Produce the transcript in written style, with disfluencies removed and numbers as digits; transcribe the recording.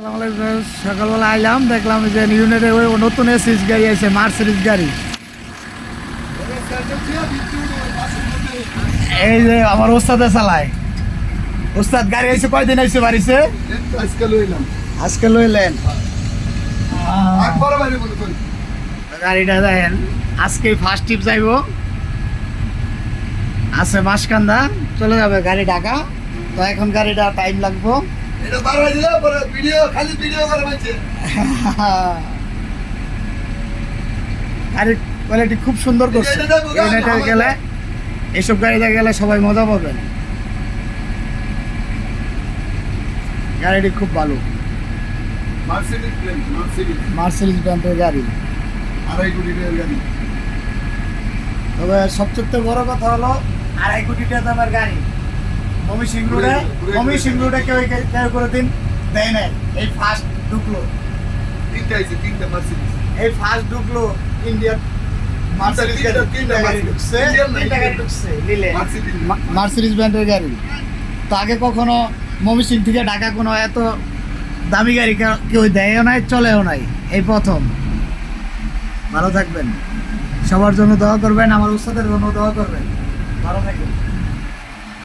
সকালবেলা আইলাম, দেখলাম যে ইউনিটে ওই নতুন এসিস গাড়ি আছে, মার্সিডিজ গাড়ি। এই যে আমার ওস্তাদে চালায়। ওস্তাদ গাড়ি আইছে কয়দিন আইছে বাড়িছে? আজকে লইলেন গাড়িটা। দেখেন আজকে ফার্স্ট ট্রিপ যাইব, আছে মাসকান্দা, চলে যাবে গাড়ি ঢাকা। তো এখন গাড়িটা টাইম লাগবো। গাড়ির কোয়ালিটি খুব সুন্দর করছে। ইউনাইটেড গেলে, এইসব গাড়িতে গেলে সবাই মজা পাবেন। গাড়িটি খুব ভালো, মার্সিডিজ ব্র্যান্ডের গাড়ি, 2.5 কোটি টাকার গাড়ি। তবে সবচেয়ে বড় কথা হলো 2.5 কোটি টাকা দামের গাড়ি ময়মনসিংহ রোডে কেউ করে দিন দেয় নাই। এই ফার্স্ট ঢুকলো, তিনটা মার্সিডিজ। এই ফার্স্ট ঢুকলো ইন্ডিয়ার মার্সিডিজ ব্র্যান্ডের গাড়ি। তো আগে কখনো ময়মনসিংহ থেকে ঢাকা কোনো এত দামি গাড়ি কেউ দেয়ও নাই, চলেও নাই, এই প্রথম। ভালো থাকবেন, সবার জন্য দোয়া করবেন, আমার উস্তাদের জন্য দোয়া করবেন। ভালো থাকবেন।